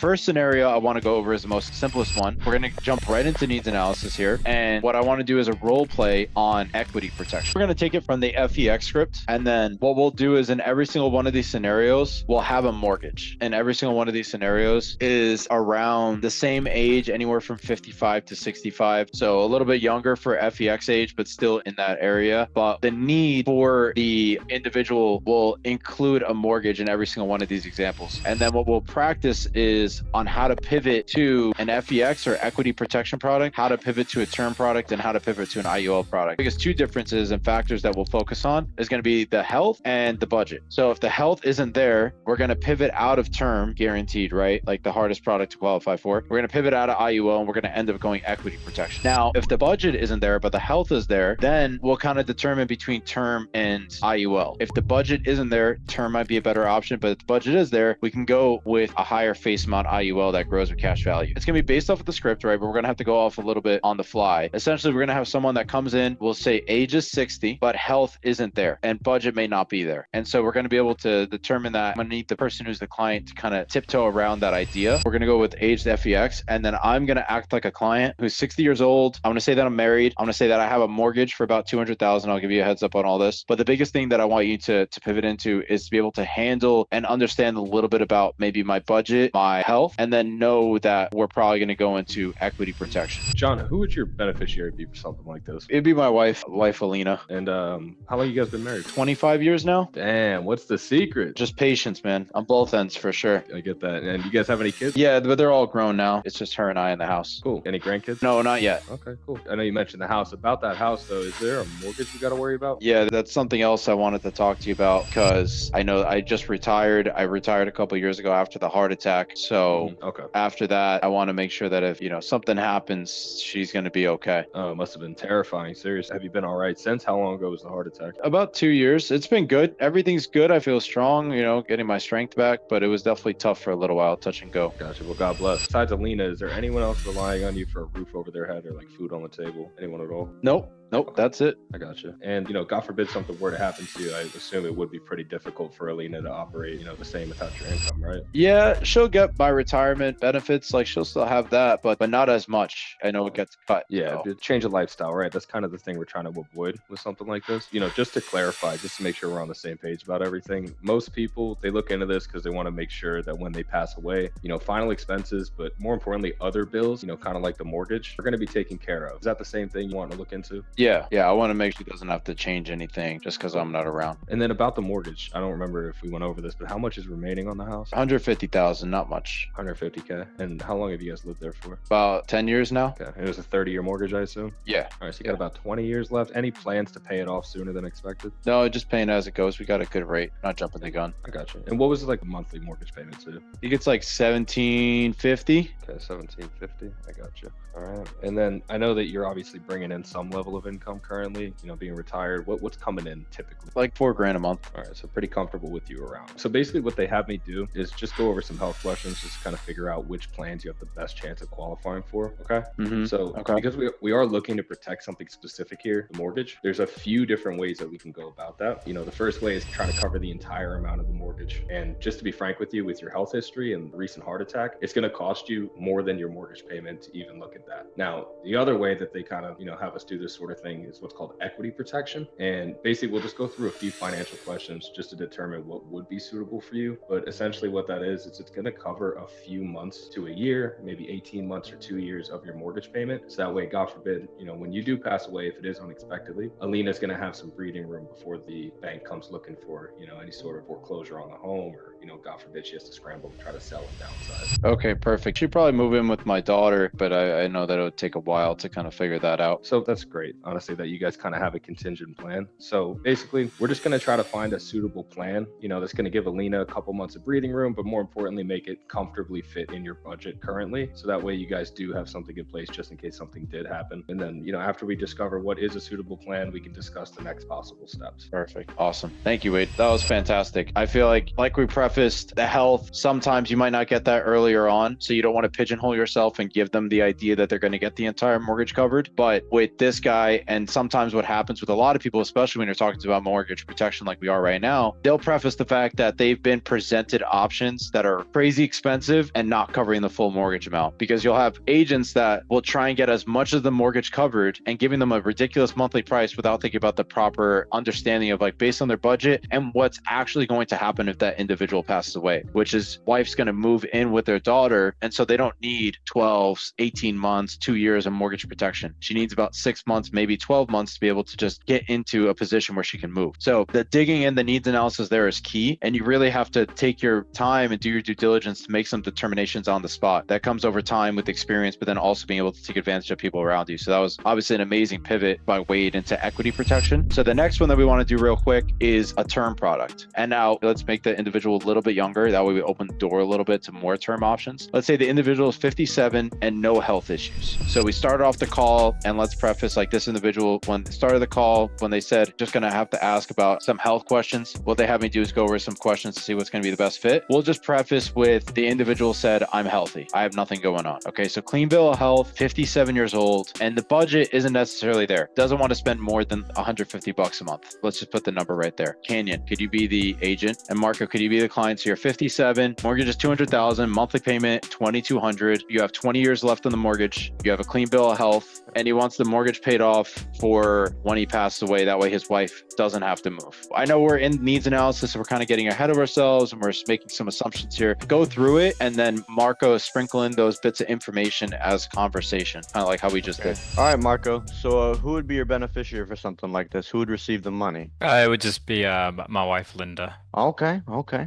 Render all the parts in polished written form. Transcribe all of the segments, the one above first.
First scenario I want to go over is the most simplest one. We're going to jump right into needs analysis here. And what I want to do is a role play on equity protection. We're going to take it from the FEX script. And then what we'll do is in every single one of these scenarios, we'll have a mortgage. And every single one of these scenarios is around the same age, anywhere from 55 to 65. So a little bit younger for FEX age, but still in that area. But the need for the individual will include a mortgage in every single one of these examples. And then what we'll practice is on how to pivot to an FEX or equity protection product, how to pivot to a term product, and how to pivot to an IUL product. Because two differences and factors that we'll focus on is going to be the health and the budget. So if the health isn't there, we're going to pivot out of term guaranteed, right? Like the hardest product to qualify for. We're going to pivot out of IUL and we're going to end up going equity protection. Now, if the budget isn't there, but the health is there, then we'll kind of determine between term and IUL. If the budget isn't there, term might be a better option, but if the budget is there, we can go with a higher face amount IUL that grows with cash value. It's going to be based off of the script, right? But we're going to have to go off a little bit on the fly. Essentially, we're going to have someone that comes in, we'll say age is 60, but health isn't there and budget may not be there. And so we're going to be able to determine that. I'm going to need the person who's the client to kind of tiptoe around that idea. We're going to go with age FEX, and then I'm going to act like a client who's 60 years old. I'm going to say that I'm married. I'm going to say that I have a mortgage for about 200,000. I'll give you a heads up on all this. But the biggest thing that I want you to pivot into is to be able to handle and understand a little bit about maybe my budget, my health, and then know that we're probably going to go into equity protection. John, who would your beneficiary be for something like this? It'd be my wife, Alina. And how long you guys been married? 25 years now. Damn, what's the secret? Just patience, man, on both ends for sure. I get that. And you guys have any kids? Yeah, but they're all grown now. It's just her and I in the house. Cool. Any grandkids? No, not yet. Okay, cool. I know you mentioned the house. About that house, though, is there a mortgage you got to worry about? Yeah, that's something else I wanted to talk to you about because I know I just retired. I retired a couple years ago after the heart attack. So okay. After that, I want to make sure that if, something happens, she's going to be okay. Oh, it must have been terrifying. Seriously. Have you been all right since? How long ago was the heart attack? About 2 years. It's been good. Everything's good. I feel strong, getting my strength back, but it was definitely tough for a little while, touch and go. Gotcha. Well, God bless. Besides Alina, is there anyone else relying on you for a roof over their head or like food on the table? Anyone at all? Nope. That's it. I gotcha. And, God forbid something were to happen to you, I assume it would be pretty difficult for Alina to operate, the same without your income, right? Yeah, she'll get my retirement benefits. Like she'll still have that, but not as much. I know it gets cut. Yeah, change of lifestyle, right? That's kind of the thing we're trying to avoid with something like this. Just to clarify, just to make sure we're on the same page about everything. Most people, they look into this because they want to make sure that when they pass away, final expenses, but more importantly, other bills, kind of like the mortgage, are going to be taken care of. Is that the same thing you want to look into? Yeah. I want to make sure she doesn't have to change anything just because I'm not around. And then about the mortgage, I don't remember if we went over this, but how much is remaining on the house? 150,000, not much. 150K. And how long have you guys lived there for? About 10 years now. Okay. It was a 30-year mortgage, I assume? Yeah. All right, so you got about 20 years left. Any plans to pay it off sooner than expected? No, just paying as it goes. We got a good rate, not jumping the gun. I got you. And what was like the monthly mortgage payment too? I think it's like $1,750. Okay, $1,750. I got you. All right. And then I know that you're obviously bringing in some level of income currently, being retired. What's coming in typically? Like $4,000 a month. All right. So pretty comfortable with you around. So basically what they have me do is just go over some health questions, just to kind of figure out which plans you have the best chance of qualifying for. Okay. Mm-hmm. So because we are looking to protect something specific here, the mortgage, there's a few different ways that we can go about that. The first way is trying to cover the entire amount of the mortgage. And just to be frank with you, with your health history and recent heart attack, it's going to cost you more than your mortgage payment to even look at that. Now, the other way that they kind of, have us do this sort of thing is what's called equity protection. And basically, we'll just go through a few financial questions just to determine what would be suitable for you. But essentially what that is it's going to cover a few months to a year, maybe 18 months or 2 years of your mortgage payment. So that way, God forbid, when you do pass away, if it is unexpectedly, Alina's going to have some breathing room before the bank comes looking for, any sort of foreclosure on the home or, God forbid she has to scramble to try to sell and downsize. Okay, perfect. She'd probably move in with my daughter, but I know that it would take a while to kind of figure that out. So that's great, honestly, that you guys kind of have a contingent plan. So basically, we're just going to try to find a suitable plan, that's going to give Alina a couple months of breathing room, but more importantly, make it comfortably fit in your budget currently. So that way you guys do have something in place just in case something did happen. And then, after we discover what is a suitable plan, we can discuss the next possible steps. Perfect. Awesome. Thank you, Wade. That was fantastic. I feel like we prefaced, the health, sometimes you might not get that early earlier on, so you don't want to pigeonhole yourself and give them the idea that they're going to get the entire mortgage covered. But with this guy, and sometimes what happens with a lot of people, especially when you're talking about mortgage protection like we are right now, they'll preface the fact that they've been presented options that are crazy expensive and not covering the full mortgage amount, because you'll have agents that will try and get as much of the mortgage covered and giving them a ridiculous monthly price without thinking about the proper understanding of, like, based on their budget and what's actually going to happen if that individual passes away, which is wife's going to move in with their daughter. And so they don't need 12, 18 months, 2 years of mortgage protection. She needs about 6 months, maybe 12 months to be able to just get into a position where she can move. So the digging in the needs analysis there is key. And you really have to take your time and do your due diligence to make some determinations on the spot. That comes over time with experience, but then also being able to take advantage of people around you. So that was obviously an amazing pivot by Wade into equity protection. So the next one that we want to do real quick is a term product. And now let's make the individual a little bit younger. That way we open the door a little bit to more term options. Let's say the individual is 57 and no health issues. So we started off the call, and let's preface, like, this individual, when they started the call, when they said just going to have to ask about some health questions, what they have me do is go over some questions to see what's going to be the best fit. We'll just preface with the individual said, I'm healthy. I have nothing going on. Okay, so clean bill of health, 57 years old, and the budget isn't necessarily there. Doesn't want to spend more than $150 a month. Let's just put the number right there. Canyon, could you be the agent? And Marco, could you be the client? So you're 57, mortgage is 200,000, monthly payment 2,200. You have 20 years left on the mortgage. You have a clean bill of health, and he wants the mortgage paid off for when he passed away. That way his wife doesn't have to move. I know we're in needs analysis, so we're kind of getting ahead of ourselves and we're making some assumptions here. Go through it, and then Marco sprinkle in those bits of information as conversation, kind of like how we just did. All right, Marco. So who would be your beneficiary for something like this? Who would receive the money? It would just be my wife, Linda. Okay.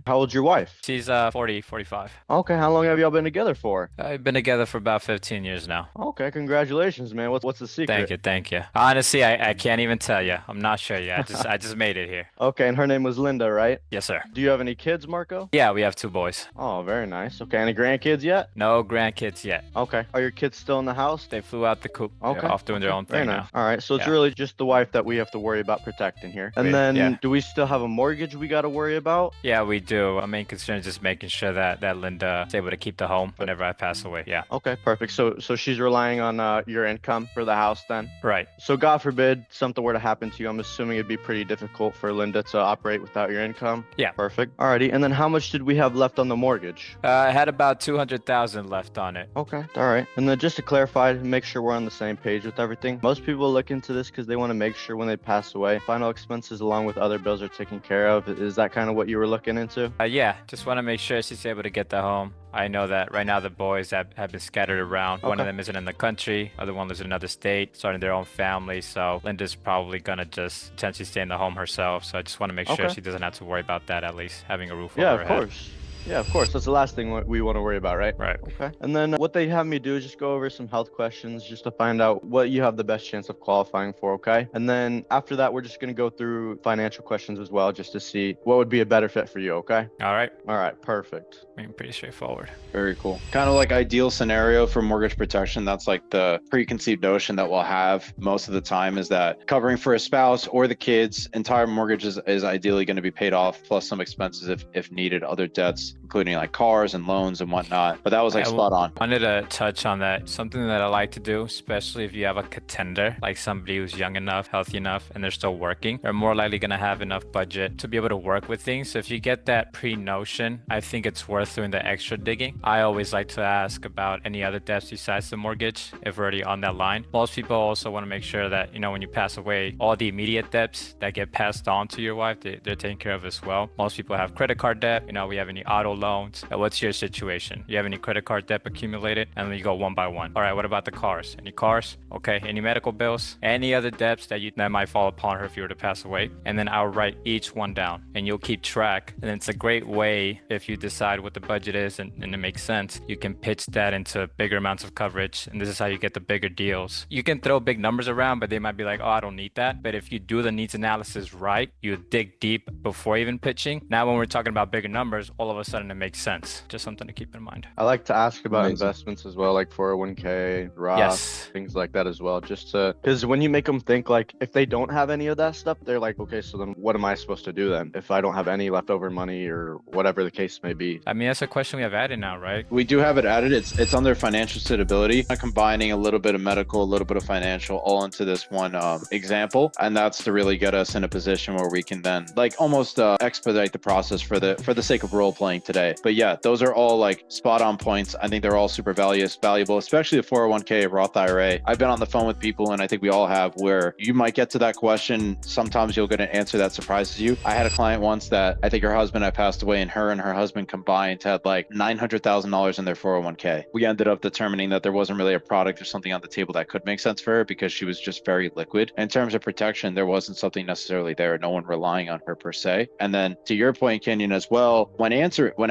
How old's your wife? She's 45. Okay. How long have y'all been together for? I've been together for about 15 years now. Okay. Congratulations, man. What's the secret? Thank you. Honestly, I can't even tell you. I'm not sure yet. I just made it here. Okay. And her name was Linda, right? Yes, sir. Do you have any kids, Marco? Yeah, we have 2 boys. Oh, very nice. Okay. Any grandkids yet? No grandkids yet. Okay. Are your kids still in the house? They flew out the coop. Okay. They're off doing their own Very thing nice. now. All right. So it's Yeah. really just the wife that we have to worry about protecting here. And Wait, then yeah. do we still have a mortgage we got to worry about? Yeah, we do. Our main concern is just making sure that Linda is able to keep the home whenever I pass away. Yeah. Okay, perfect. So she's relying on your income for the house then? Right. So God forbid something were to happen to you, I'm assuming it'd be pretty difficult for Linda to operate without your income? Yeah. Perfect. Alrighty, and then how much did we have left on the mortgage? I had about 200,000 left on it. Okay, alright. And then just to clarify, to make sure we're on the same page with everything, most people look into this because they want to make sure when they pass away, final expenses along with other bills are taken care of. Is that kind of what you were looking into? Yeah, just want to make sure she's able to get the home. I know that right now the boys have been scattered around. One of Okay. them isn't in the country. Other one lives in another state, starting their own family. So Linda's probably going to just potentially stay in the home herself. So I just want to make sure Okay. she doesn't have to worry about that, at least having a roof Yeah, over of her head. course. Yeah, of course. That's the last thing we want to worry about, right? Right. Okay. And then what they have me do is just go over some health questions just to find out what you have the best chance of qualifying for, okay? And then after that, we're just going to go through financial questions as well just to see what would be a better fit for you, okay? All right. All right, perfect. I mean, pretty straightforward. Very cool. Kind of like ideal scenario for mortgage protection. That's like the preconceived notion that we'll have most of the time, is that covering for a spouse or the kids, entire mortgage is ideally going to be paid off, plus some expenses if needed, other debts, including like cars and loans and whatnot. But that was like spot on. I wanted to touch on that. Something that I like to do, especially if you have a contender, like somebody who's young enough, healthy enough, and they're still working, they're more likely going to have enough budget to be able to work with things. So if you get that pre-notion, I think it's worth doing the extra digging. I always like to ask about any other debts besides the mortgage if we're already on that line. Most people also want to make sure that, when you pass away, all the immediate debts that get passed on to your wife, they're taken care of as well. Most people have credit card debt. We have any auto loans. What's your situation? You have any credit card debt accumulated? And then you go one by one. All right, what about the cars? Any cars? Okay. Any medical bills? Any other debts that might fall upon her if you were to pass away? And then I'll write each one down and you'll keep track. And it's a great way, if you decide what the budget is and it makes sense, you can pitch that into bigger amounts of coverage. And this is how you get the bigger deals. You can throw big numbers around, but they might be like, oh, I don't need that. But if you do the needs analysis right, you dig deep before even pitching. Now, when we're talking about bigger numbers, all of a sudden it makes sense. Just something to keep in mind. I like to ask about Amazing. investments as well, like 401k, Roth, Yes. things like that as well. Just to, because when you make them think, like, if they don't have any of that stuff, they're like, okay, so then what am I supposed to do then if I don't have any leftover money or whatever the case may be? I mean, that's a question we have added now, right? We do have it added. It's under financial suitability, combining a little bit of medical, a little bit of financial, all into this one example, and that's to really get us in a position where we can then like almost expedite the process for the sake of role playing today. But yeah, those are all like spot on points. I think they're all super valuable, especially the 401k, Roth IRA. I've been on the phone with people, and I think we all have, where you might get to that question. Sometimes you'll get an answer that surprises you. I had a client once that I think her husband had passed away, and her husband combined had like $900,000 in their 401k. We ended up determining that there wasn't really a product or something on the table that could make sense for her because she was just very liquid. In terms of protection, there wasn't something necessarily there, no one relying on her per se. And then to your point, Kenyon, as well, when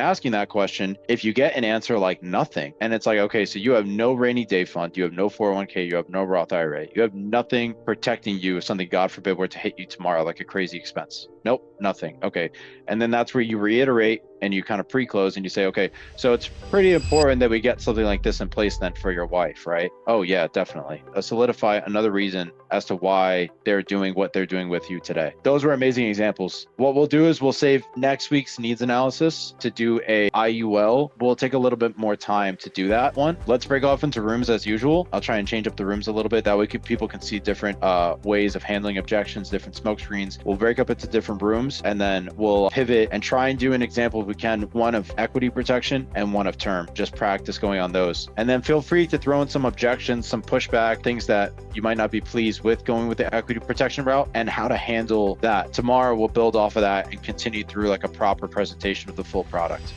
asking that question, if you get an answer like nothing, and it's like, okay, so you have no rainy day fund, you have no 401k, you have no Roth IRA, you have nothing protecting you if something, God forbid, were to hit you tomorrow, like a crazy expense. Nope, nothing. Okay. And then that's where you reiterate and you kind of pre-close and you say, okay, so it's pretty important that we get something like this in place then for your wife, right? Oh yeah, definitely. Solidify another reason as to why they're doing what they're doing with you today. Those were amazing examples. What we'll do is we'll save next week's needs analysis to do a IUL. We'll take a little bit more time to do that one. Let's break off into rooms as usual. I'll try and change up the rooms a little bit. That way people can see different ways of handling objections, different smoke screens. We'll break up into different rooms, and then we'll pivot and try and do an example if we can, one of equity protection and one of term. Just practice going on those. And then feel free to throw in some objections, some pushback, things that you might not be pleased with going with the equity protection route and how to handle that. Tomorrow we'll build off of that and continue through like a proper presentation of the full product.